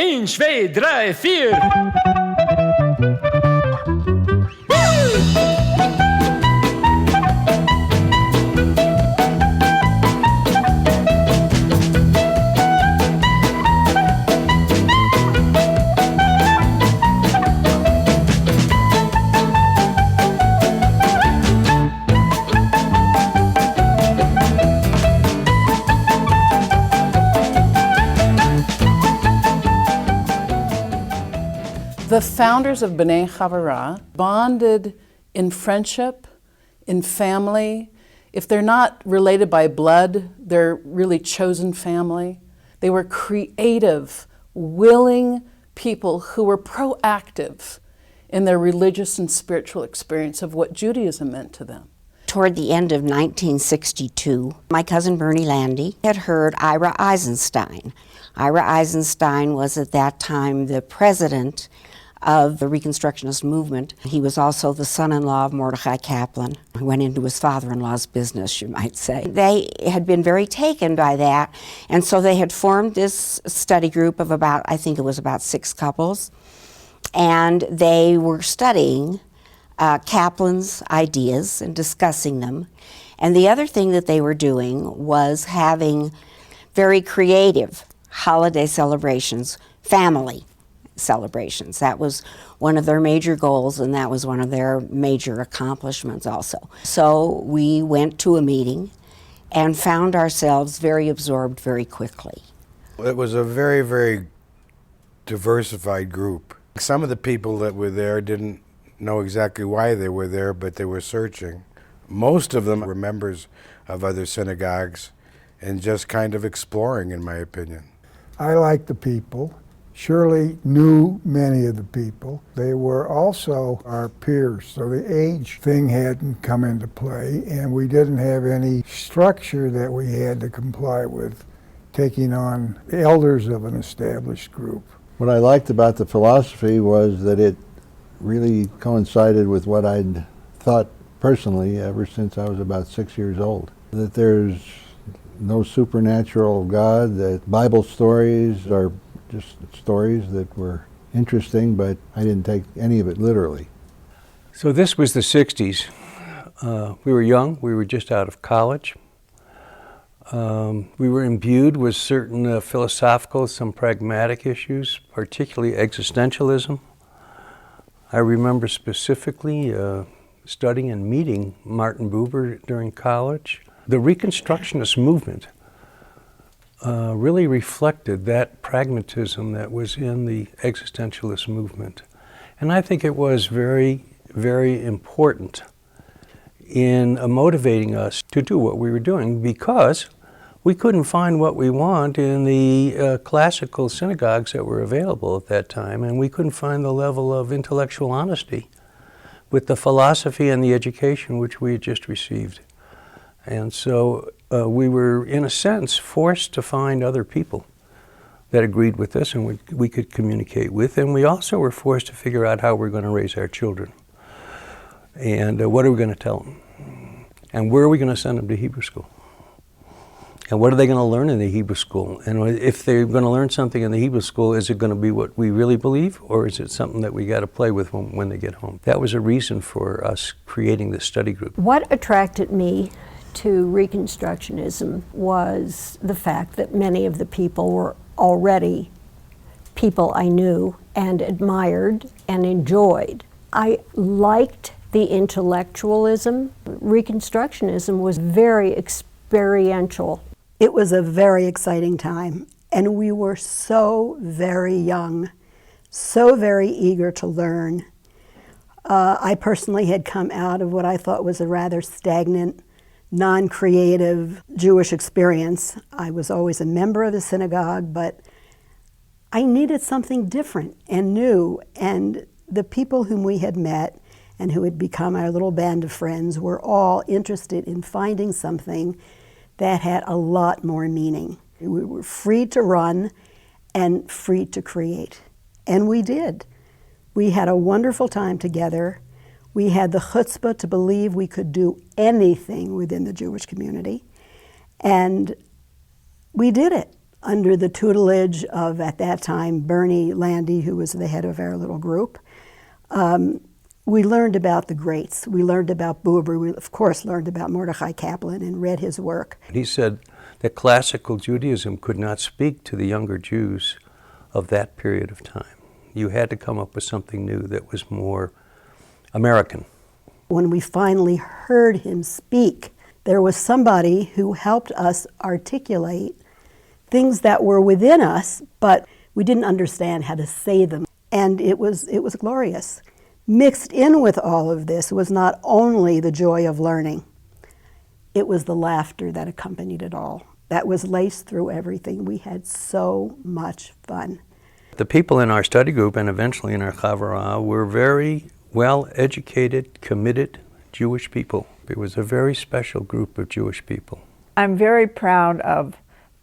1, 2, 3, 4. The founders of B'nai Havurah bonded in friendship, in family. If they're not related by blood, they're really chosen family. They were creative, willing people who were proactive in their religious and spiritual experience of what Judaism meant to them. Toward the end of 1962, my cousin Bernie Landy had heard Ira Eisenstein. Ira Eisenstein was at that time the president of the Reconstructionist movement. He was also the son-in-law of Mordecai Kaplan, who went into his father-in-law's business, you might say. They had been very taken by that, and so they had formed this study group of about, I think it was about 6 couples, and they were studying Kaplan's ideas and discussing them. And the other thing that they were doing was having very creative holiday celebrations, family celebrations. That was one of their major goals, and that was one of their major accomplishments also. So we went to a meeting and found ourselves very absorbed very quickly. It was a very, very diversified group. Some of the people that were there didn't know exactly why they were there, but they were searching. Most of them were members of other synagogues and just kind of exploring, in my opinion. I liked the people. Shirley knew many of the people. They were also our peers, so the age thing hadn't come into play, and we didn't have any structure that we had to comply with, taking on elders of an established group. What I liked about the philosophy was that it really coincided with what I'd thought personally ever since I was about 6 years old. That there's no supernatural God, that Bible stories are just stories that were interesting, but I didn't take any of it literally. So this was the 60s. We were young, we were just out of college. We were imbued with certain philosophical, some pragmatic issues, particularly existentialism. I remember specifically studying and meeting Martin Buber during college. The Reconstructionist movement really reflected that pragmatism that was in the existentialist movement. And I think it was very, very important in motivating us to do what we were doing, because we couldn't find what we want in the classical synagogues that were available at that time, and we couldn't find the level of intellectual honesty with the philosophy and the education which we had just received. And so we were, in a sense, forced to find other people that agreed with us and we could communicate with. And we also were forced to figure out how we're going to raise our children. And what are we going to tell them? And where are we going to send them to Hebrew school? And what are they going to learn in the Hebrew school? And if they're going to learn something in the Hebrew school, is it going to be what we really believe, or is it something that we got to play with when they get home? That was a reason for us creating this study group. What attracted me to Reconstructionism was the fact that many of the people were already people I knew and admired and enjoyed. I liked the intellectualism. Reconstructionism was very experiential. It was a very exciting time, and we were so very young, so very eager to learn. I personally had come out of what I thought was a rather stagnant, non-creative Jewish experience. I was always a member of the synagogue, but I needed something different and new, and the people whom we had met and who had become our little band of friends were all interested in finding something that had a lot more meaning. We were free to run and free to create, and we did. We had a wonderful time together. We had the chutzpah to believe we could do anything within the Jewish community, and we did it. under the tutelage of, at that time, Bernie Landy, who was the head of our little group. We learned about the greats. We learned about Buber. We, of course, learned about Mordechai Kaplan and read his work. He said that classical Judaism could not speak to the younger Jews of that period of time. You had to come up with something new that was more American. When we finally heard him speak, there was somebody who helped us articulate things that were within us, but we didn't understand how to say them. And it was glorious. Mixed in with all of this was not only the joy of learning, it was the laughter that accompanied it all. That was laced through everything. We had so much fun. The people in our study group and eventually in our Havurah were very well-educated, committed Jewish people. It was a very special group of Jewish people. I'm very proud of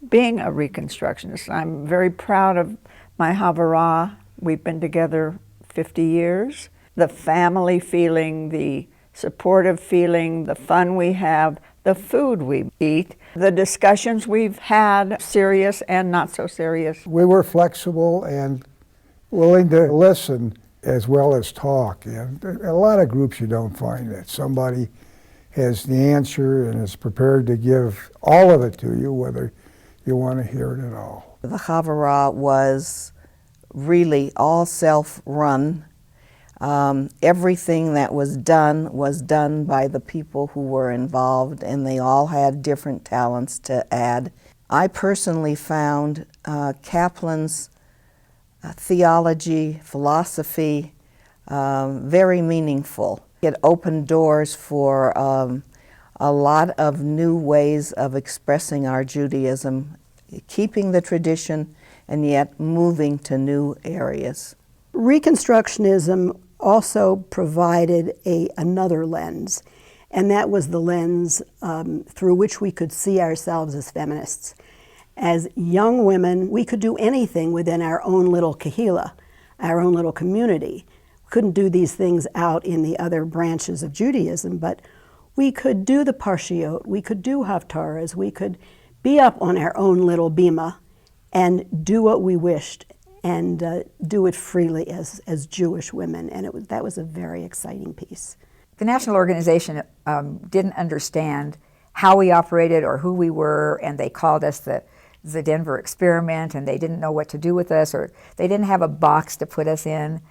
being a Reconstructionist. I'm very proud of my Havurah. We've been together 50 years. The family feeling, the supportive feeling, the fun we have, the food we eat, the discussions we've had, serious and not so serious. We were flexible and willing to listen as well as talk. And a lot of groups you don't find that. Somebody has the answer and is prepared to give all of it to you, whether you want to hear it at all. The Havurah was really all self-run. Everything that was done by the people who were involved, and they all had different talents to add. I personally found Kaplan's theology, philosophy, very meaningful. It opened doors for a lot of new ways of expressing our Judaism, keeping the tradition and yet moving to new areas. Reconstructionism also provided another lens, and that was the lens through which we could see ourselves as feminists. As young women, we could do anything within our own little kahila, our own little community. We couldn't do these things out in the other branches of Judaism, but we could do the parshiot, we could do haftarahs, we could be up on our own little bima and do what we wished and do it freely as Jewish women, and that was a very exciting piece. The national organization didn't understand how we operated or who we were, and they called us the Denver experiment, and they didn't know what to do with us, or they didn't have a box to put us in.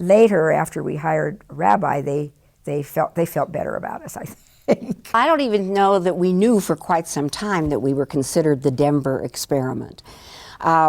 Later, after we hired a rabbi, they felt better about us, I think. I don't even know that we knew for quite some time that we were considered the Denver experiment.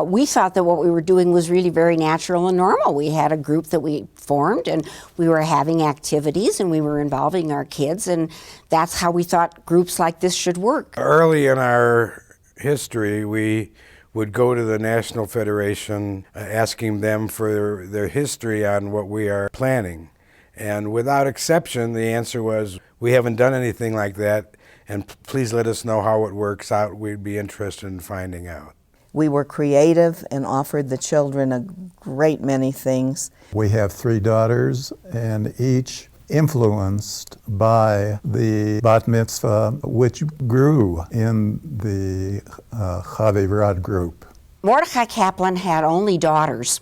We thought that what we were doing was really very natural and normal. We had a group that we formed, and we were having activities, and we were involving our kids, and that's how we thought groups like this should work. Early in our history, we would go to the National Federation asking them for their history on what we are planning. And without exception, the answer was, we haven't done anything like that, and please let us know how it works out. We'd be interested in finding out. We were creative and offered the children a great many things. We have 3 daughters, and each influenced by the bat mitzvah, which grew in the Havurah group. Mordechai Kaplan had only daughters,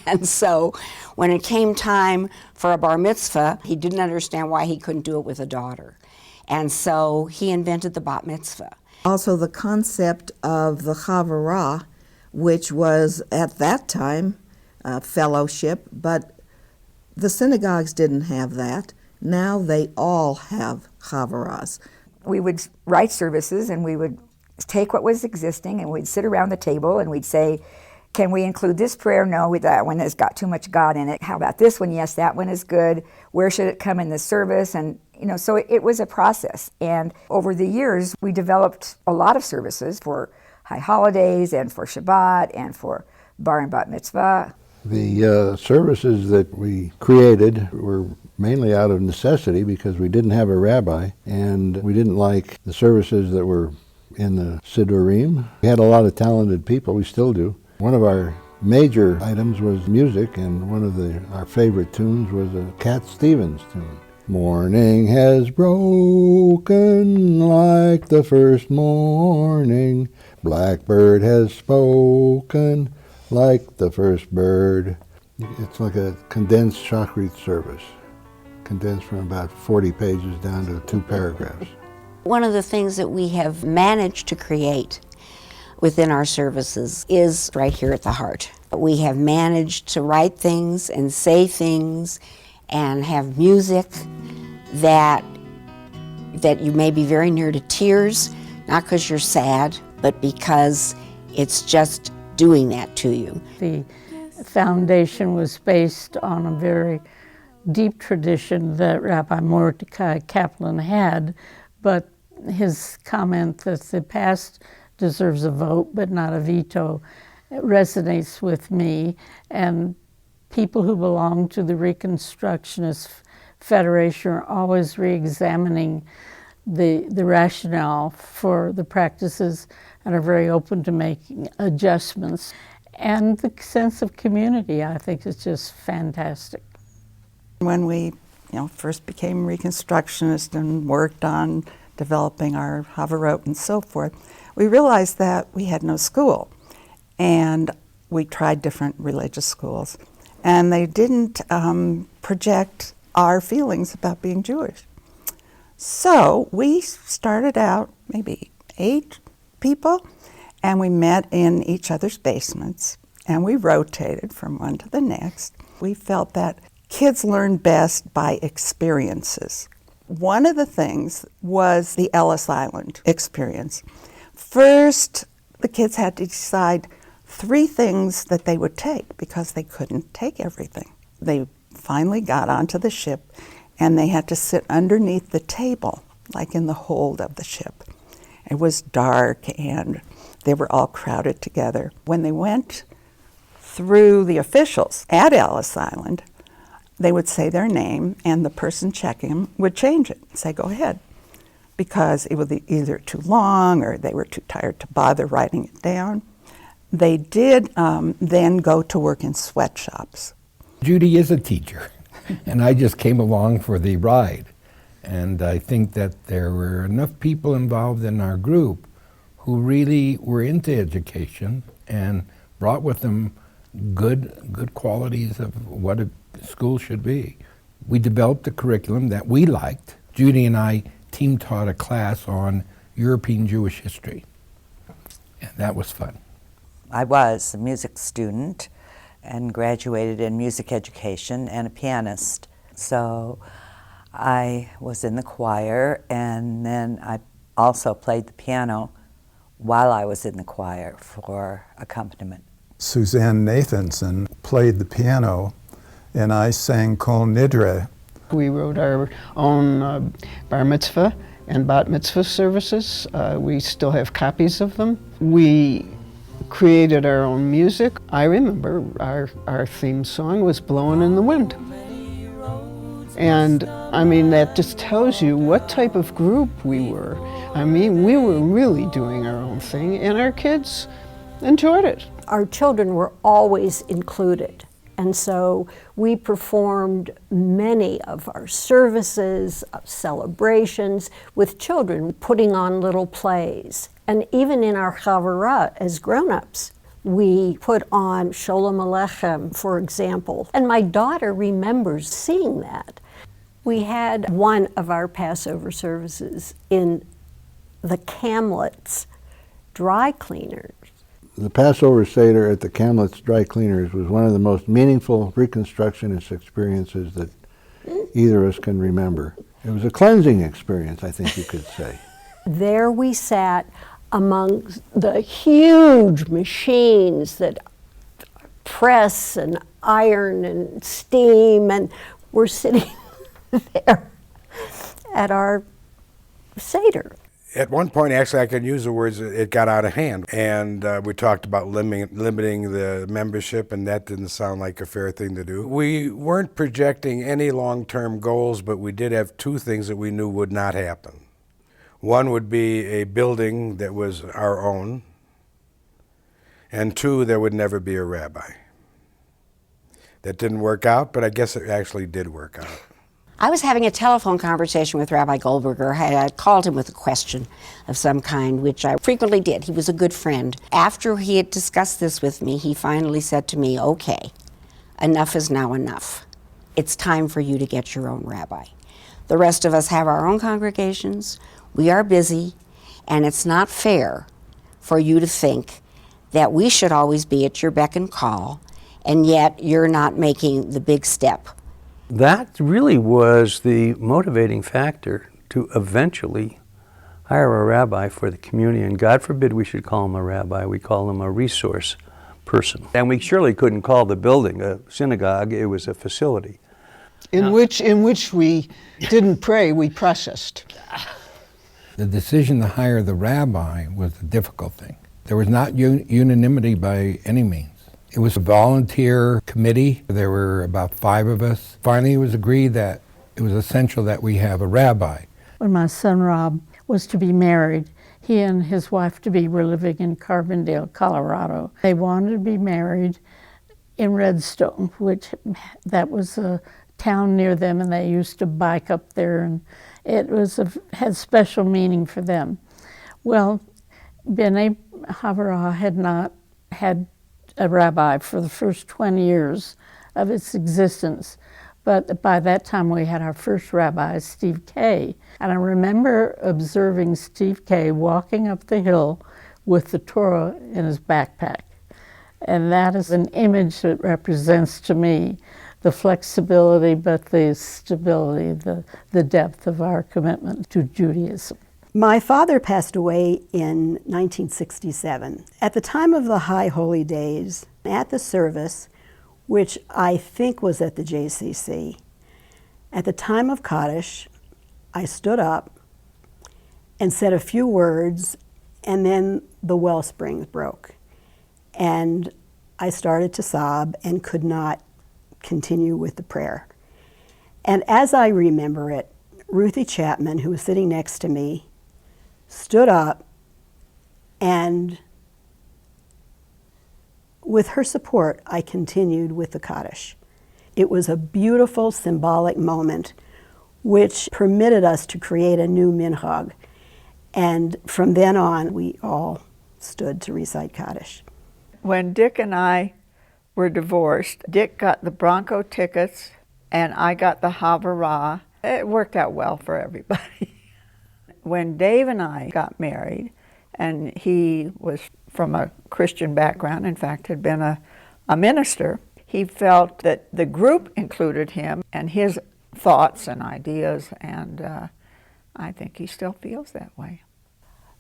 and so when it came time for a bar mitzvah, he didn't understand why he couldn't do it with a daughter. And so he invented the bat mitzvah. Also the concept of the Havurah, which was at that time fellowship, but the synagogues didn't have that. Now they all have Havurahs. We would write services, and we would take what was existing, and we'd sit around the table and we'd say, can we include this prayer? No, that one has got too much God in it. How about this one? Yes, that one is good. Where should it come in the service? And so it was a process. And over the years, we developed a lot of services for high holidays and for Shabbat and for bar and bat mitzvah. The services that we created were mainly out of necessity because we didn't have a rabbi, and we didn't like the services that were in the Siddurim. We had a lot of talented people, we still do. One of our major items was music, and one of our favorite tunes was a Cat Stevens tune. Morning has broken like the first morning, Blackbird has spoken like the first bird. It's like a condensed shock wreath service, condensed from about 40 pages down to 2 paragraphs. One of the things that we have managed to create within our services is right here at the heart. We have managed to write things and say things and have music that you may be very near to tears, not because you're sad, but because it's just doing that to you. The foundation was based on a very deep tradition that Rabbi Mordecai Kaplan had, but his comment that the past deserves a vote but not a veto resonates with me, and people who belong to the Reconstructionist Federation are always re-examining the rationale for the practices and are very open to making adjustments. And the sense of community, I think, is just fantastic. When we first became Reconstructionists and worked on developing our Havurah and so forth, we realized that we had no school. And we tried different religious schools. And they didn't project our feelings about being Jewish. So we started out maybe 8 people, and we met in each other's basements, and we rotated from one to the next. We felt that kids learn best by experiences. One of the things was the Ellis Island experience. First, the kids had to decide 3 things that they would take because they couldn't take everything. They finally got onto the ship, and they had to sit underneath the table, like in the hold of the ship. It was dark, and they were all crowded together. When they went through the officials at Ellis Island, they would say their name, and the person checking them would change it, say, go ahead, because it was either too long or they were too tired to bother writing it down. They did then go to work in sweatshops. Judy is a teacher, and I just came along for the ride. And I think that there were enough people involved in our group who really were into education and brought with them good qualities of what a school should be. We developed a curriculum that we liked. Judy and I team taught a class on European Jewish history, and that was fun. I was a music student and graduated in music education and a pianist. So I was in the choir, and then I also played the piano while I was in the choir for accompaniment. Suzanne Nathanson played the piano, and I sang Kol Nidre. We wrote our own bar mitzvah and bat mitzvah services. We still have copies of them. We created our own music. I remember our theme song was Blowing in the Wind. And I mean, that just tells you what type of group we were. I mean, we were really doing our own thing, and our kids enjoyed it. Our children were always included. And so we performed many of our services, celebrations with children, putting on little plays. And even in our Havurah as grown-ups, we put on Sholem Aleichem, for example. And my daughter remembers seeing that. We had one of our Passover services in the Camlet's dry cleaners. The Passover Seder at the Camlet's Dry Cleaners was one of the most meaningful Reconstructionist experiences that either of us can remember. It was a cleansing experience, I think you could say. There we sat among the huge machines that press and iron and steam, and we're sitting there at our Seder. At one point, actually, I can use the words, it got out of hand. And we talked about limiting the membership, and that didn't sound like a fair thing to do. We weren't projecting any long-term goals, but we did have 2 things that we knew would not happen. One would be a building that was our own, and 2, there would never be a rabbi. That didn't work out, but I guess it actually did work out. I was having a telephone conversation with Rabbi Goldberger. I called him with a question of some kind, which I frequently did. He was a good friend. After he had discussed this with me, he finally said to me, okay, enough is now enough. It's time for you to get your own rabbi. The rest of us have our own congregations. We are busy, and it's not fair for you to think that we should always be at your beck and call, and yet you're not making the big step. That really was the motivating factor to eventually hire a rabbi for the community. And God forbid we should call him a rabbi, we call him a resource person. And we surely couldn't call the building a synagogue, it was a facility. In which we didn't pray, we processed. The decision to hire the rabbi was a difficult thing. There was not unanimity by any means. It was a volunteer committee. There were about 5 of us. Finally, it was agreed that it was essential that we have a rabbi. When my son Rob was to be married, he and his wife to be were living in Carbondale, Colorado. They wanted to be married in Redstone, which that was a town near them, and they used to bike up there, and it had special meaning for them. Well, B'nai Havurah had not had a rabbi for the first 20 years of its existence. But by that time we had our first rabbi, Steve Kay. And I remember observing Steve Kay walking up the hill with the Torah in his backpack. And that is an image that represents to me the flexibility, but the stability, the depth of our commitment to Judaism. My father passed away in 1967. At the time of the High Holy Days, at the service, which I think was at the JCC, at the time of Kaddish, I stood up and said a few words, and then the wellspring broke. And I started to sob and could not continue with the prayer. And as I remember it, Ruthie Chapman, who was sitting next to me, stood up, and with her support, I continued with the Kaddish. It was a beautiful symbolic moment which permitted us to create a new minhag. And from then on, we all stood to recite Kaddish. When Dick and I were divorced, Dick got the Bronco tickets and I got the Havurah. It worked out well for everybody. When Dave and I got married, and he was from a Christian background, in fact had been a minister, he felt that the group included him and his thoughts and ideas, and I think he still feels that way.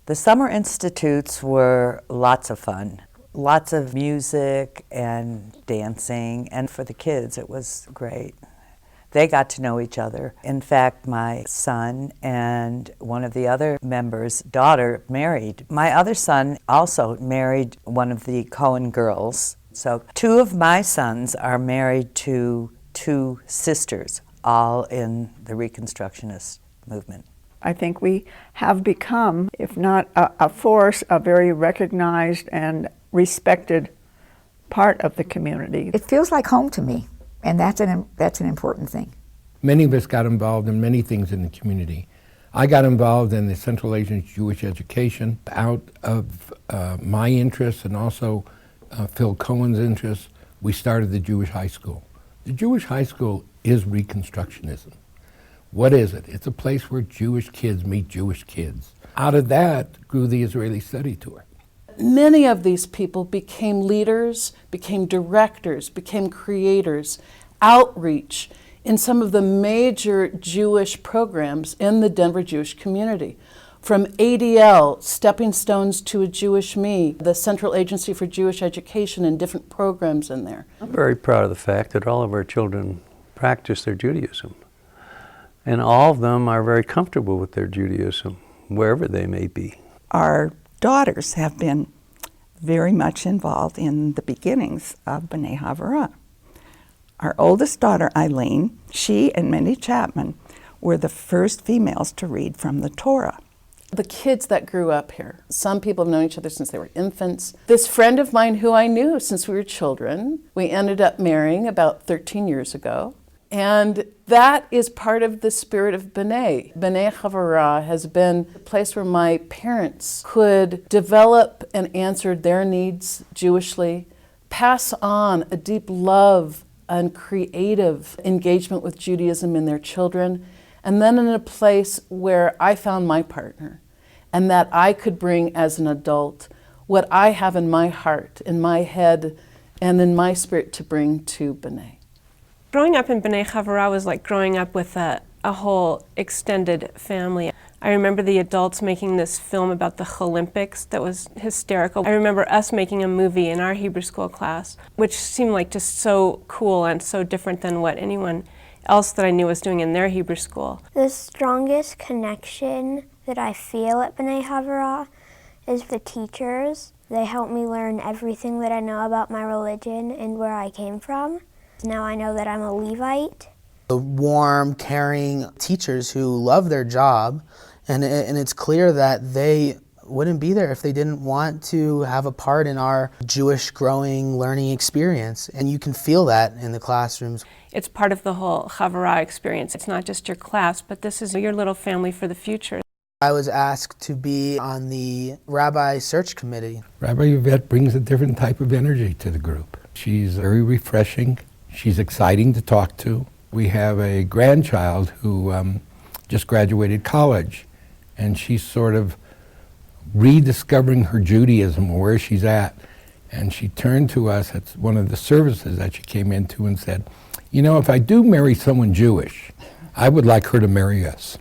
The summer institutes were lots of fun. Lots of music and dancing, and for the kids it was great. They got to know each other. In fact, my son and one of the other members' daughter married. My other son also married one of the Cohen girls. So 2 of my sons are married to 2 sisters, all in the Reconstructionist movement. I think we have become, if not a force, a very recognized and respected part of the community. It feels like home to me. And that's an important thing. Many of us got involved in many things in the community. I got involved in the Central Asian Jewish education out of my interests and also Phil Cohen's interests. We started the Jewish high school. The Jewish high school is Reconstructionism. What is it? It's a place where Jewish kids meet Jewish kids. Out of that grew the Israeli Study Tour. Many of these people became leaders, became directors, became creators, outreach in some of the major Jewish programs in the Denver Jewish community. From ADL, Stepping Stones to a Jewish Me, the Central Agency for Jewish Education, and different programs in there. I'm very proud of the fact that all of our children practice their Judaism. And all of them are very comfortable with their Judaism, wherever they may be. Our daughters have been very much involved in the beginnings of B'nai Havurah. Our oldest daughter, Eileen, she and Minnie Chapman were the first females to read from the Torah. The kids that grew up here, some people have known each other since they were infants. This friend of mine who I knew since we were children, we ended up marrying about 13 years ago. And that is part of the spirit of B'nai. B'nai Havurah has been a place where my parents could develop and answer their needs Jewishly, pass on a deep love and creative engagement with Judaism in their children, and then in a place where I found my partner, and that I could bring as an adult what I have in my heart, in my head, and in my spirit to bring to B'nai. Growing up in B'nai Havurah was like growing up with a whole extended family. I remember the adults making this film about the Olympics that was hysterical. I remember us making a movie in our Hebrew school class, which seemed like just so cool and so different than what anyone else that I knew was doing in their Hebrew school. The strongest connection that I feel at B'nai Havurah is the teachers. They help me learn everything that I know about my religion and where I came from. Now I know that I'm a Levite. The warm, caring teachers who love their job, and it's clear that they wouldn't be there if they didn't want to have a part in our Jewish growing learning experience. And you can feel that in the classrooms. It's part of the whole Havurah experience. It's not just your class, but this is your little family for the future. I was asked to be on the Rabbi Search Committee. Rabbi Yvette brings a different type of energy to the group. She's very refreshing. She's exciting to talk to. We have a grandchild who just graduated college, and she's sort of rediscovering her Judaism, where she's at. And she turned to us at one of the services that she came into and said, you know, if I do marry someone Jewish, I would like her to marry us.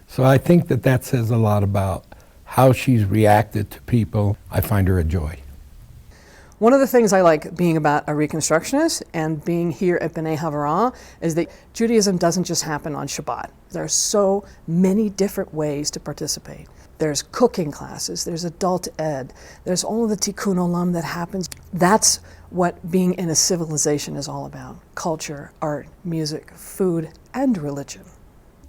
So I think that that says a lot about how she's reacted to people. I find her a joy. One of the things I like being about a Reconstructionist and being here at B'nai Havurah is that Judaism doesn't just happen on Shabbat. There are so many different ways to participate. There's cooking classes, there's adult ed, there's all of the tikkun olam that happens. That's what being in a civilization is all about. Culture, art, music, food, and religion.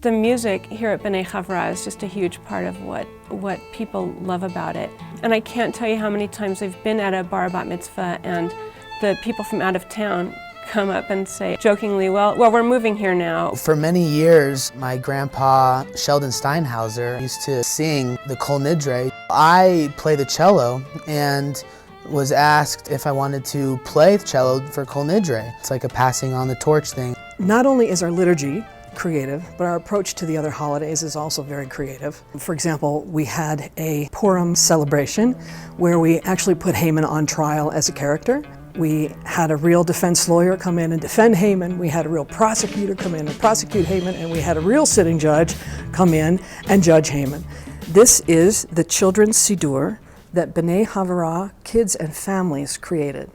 The music here at B'nai Havurah is just a huge part of what people love about it. And I can't tell you how many times I've been at a bar bat mitzvah and the people from out of town come up and say jokingly, well, we're moving here now. For many years, my grandpa, Sheldon Steinhauser, used to sing the Kol Nidre. I play the cello and was asked if I wanted to play cello for Kol Nidre. It's like a passing on the torch thing. Not only is our liturgy creative, but our approach to the other holidays is also very creative. For example, we had a Purim celebration where we actually put Haman on trial as a character. We had a real defense lawyer come in and defend Haman. We had a real prosecutor come in and prosecute Haman, and we had a real sitting judge come in and judge Haman. This is the children's Siddur that B'nai Havurah kids and families created.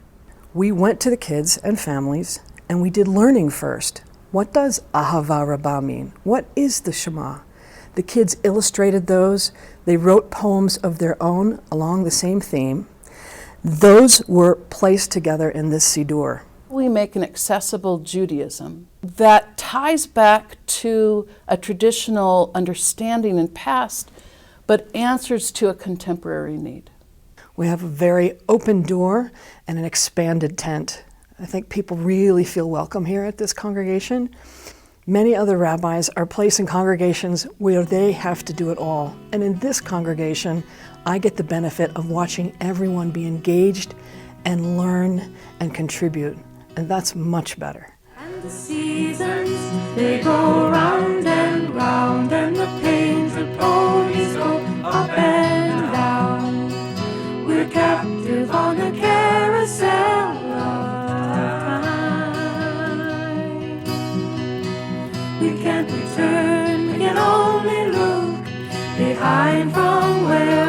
We went to the kids and families and we did learning first. What does Ahavah Rabbah mean? What is the Shema? The kids illustrated those. They wrote poems of their own along the same theme. Those were placed together in this Siddur. We make an accessible Judaism that ties back to a traditional understanding and past, but answers to a contemporary need. We have a very open door and an expanded tent. I think people really feel welcome here at this congregation. Many other rabbis are placed in congregations where they have to do it all. And in this congregation, I get the benefit of watching everyone be engaged and learn and contribute. And that's much better. And the seasons, they go round and round, and the pains and ponies go up and down. We're captive on a carousel of time. We can't return, we can only look behind from where